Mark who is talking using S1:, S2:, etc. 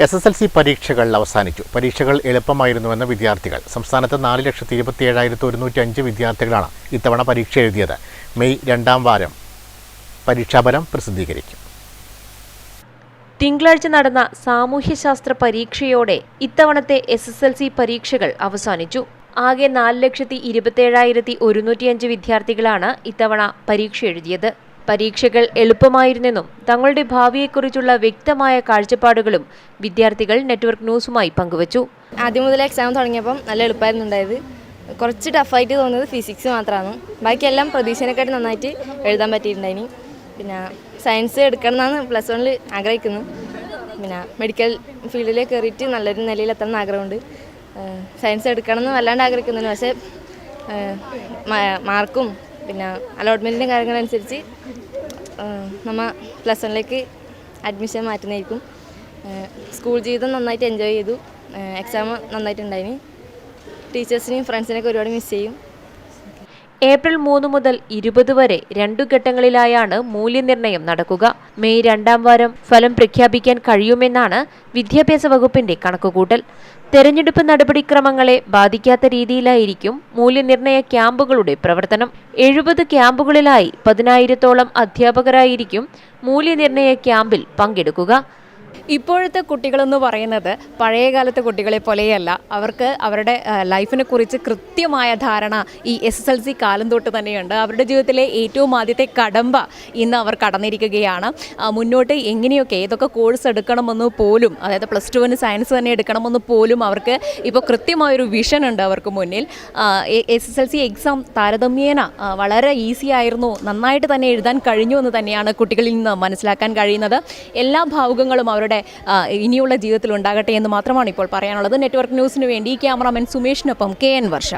S1: SSLC പരീക്ഷകൾ അവസാനിച്ചു. പരീക്ഷകൾ എളുപ്പമായിരുന്നുവെന്ന് വിദ്യാർത്ഥികൾ. സംസ്ഥാനത്ത് 4,27,105 വിദ്യാർത്ഥികളാണ് ഇത്തവണ പരീക്ഷ എഴുതിയത്. മെയ് 2-ാം വാരം പരീക്ഷാഫലം പ്രസിദ്ധീകരിക്കും.
S2: തിങ്കളാഴ്ച നടന്ന സാമൂഹ്യശാസ്ത്ര പരീക്ഷയോടെ ഇത്തവണത്തെ SSLC പരീക്ഷകൾ അവസാനിച്ചു. ആകെ 4,27,105 വിദ്യാർത്ഥികളാണ് ഇത്തവണ പരീക്ഷ എഴുതിയത്. പരീക്ഷകൾ എളുപ്പമായിരുന്നെന്നും തങ്ങളുടെ ഭാവിയെക്കുറിച്ചുള്ള വ്യക്തമായ കാഴ്ചപ്പാടുകളും വിദ്യാർത്ഥികൾ നെറ്റ്വർക്ക് ന്യൂസുമായി പങ്കുവച്ചു.
S3: ആദ്യം മുതൽ എക്സാം തുടങ്ങിയപ്പം നല്ല എളുപ്പമായിരുന്നു ഉണ്ടായത്. കുറച്ച് ടഫായിട്ട് തോന്നിയത് ഫിസിക്സ് മാത്രമാണ്. ബാക്കിയെല്ലാം പ്രതീക്ഷേനെക്കാട്ടി നന്നായിട്ട് എഴുതാൻ പറ്റിയിട്ടുണ്ടായിനി. പിന്നെ സയൻസ് എടുക്കണം എന്നാണ് +1 ആഗ്രഹിക്കുന്നത്. പിന്നെ മെഡിക്കൽ ഫീൽഡിലേക്ക് കയറിയിട്ട് നല്ലൊരു നിലയിൽ എത്തണം ആഗ്രഹമുണ്ട്. സയൻസ് എടുക്കണം എന്ന് വല്ലാണ്ട് ആഗ്രഹിക്കുന്നില്ല. പക്ഷേ മാർക്കും പിന്നെ അലോട്ട്മെൻറ്റിൻ്റെ കാര്യങ്ങളനുസരിച്ച് നമ്മൾ +1ലേക്ക് അഡ്മിഷൻ മാറ്റുന്നതായിരിക്കും. സ്കൂൾ ജീവിതം നന്നായിട്ട് എൻജോയ് ചെയ്തു. എക്സാം നന്നായിട്ടുണ്ടായിന്. ടീച്ചേഴ്സിനെയും ഫ്രണ്ട്സിനെയൊക്കെ ഒരുപാട് മിസ് ചെയ്യും.
S2: ഏപ്രിൽ 3 മുതൽ 20 വരെ 2 ഘട്ടങ്ങളിലായാണ് മൂല്യനിർണ്ണയം നടക്കുക. മെയ് 2-ാം വാരം ഫലം പ്രഖ്യാപിക്കാൻ കഴിയുമെന്നാണ് വിദ്യാഭ്യാസ വകുപ്പിന്റെ കണക്കുകൂട്ടൽ. തെരഞ്ഞെടുപ്പ് നടപടിക്രമങ്ങളെ ബാധിക്കാത്ത രീതിയിലായിരിക്കും മൂല്യനിർണ്ണയ ക്യാമ്പുകളുടെ പ്രവർത്തനം. 70 ക്യാമ്പുകളിലായി 10,000-ഓളം അധ്യാപകരായിരിക്കും മൂല്യനിർണ്ണയ ക്യാമ്പിൽ പങ്കെടുക്കുക.
S4: ഇപ്പോഴത്തെ കുട്ടികളെന്ന് പറയുന്നത് പഴയകാലത്തെ കുട്ടികളെ പോലെയല്ല. അവർക്ക് അവരുടെ ലൈഫിനെ കുറിച്ച് കൃത്യമായ ധാരണ ഈ SSLC കാലം തൊട്ട് തന്നെയുണ്ട്. അവരുടെ ജീവിതത്തിലെ ഏറ്റവും ആദ്യത്തെ കടമ്പ ഇന്ന് അവർ കടന്നിരിക്കുകയാണ്. മുന്നോട്ട് എങ്ങനെയൊക്കെ ഏതൊക്കെ കോഴ്സ് എടുക്കണമെന്ന് പോലും, അതായത് +2 സയൻസ് തന്നെ എടുക്കണമെന്ന് പോലും അവർക്ക് ഇപ്പോൾ കൃത്യമായൊരു വിഷൻ ഉണ്ട് അവർക്ക് മുന്നിൽ. SSLC എക്സാം താരതമ്യേന വളരെ ഈസി ആയിരുന്നു, നന്നായിട്ട് തന്നെ എഴുതാൻ കഴിഞ്ഞു എന്ന് തന്നെയാണ് കുട്ടികളിൽ നിന്ന് മനസ്സിലാക്കാൻ കഴിയുന്നത്. എല്ലാ ഭാവുകങ്ങളും അവരുടെ ഇനിയുള്ള ജീവിതത്തിൽ ഉണ്ടാകട്ടെ എന്ന് മാത്രമാണ് ഇപ്പോൾ പറയാനുള്ളത്. നെറ്റ്വർക്ക് ന്യൂസിന് വേണ്ടി ക്യാമറാമാൻ സുമേഷിനൊപ്പം KN വർഷ.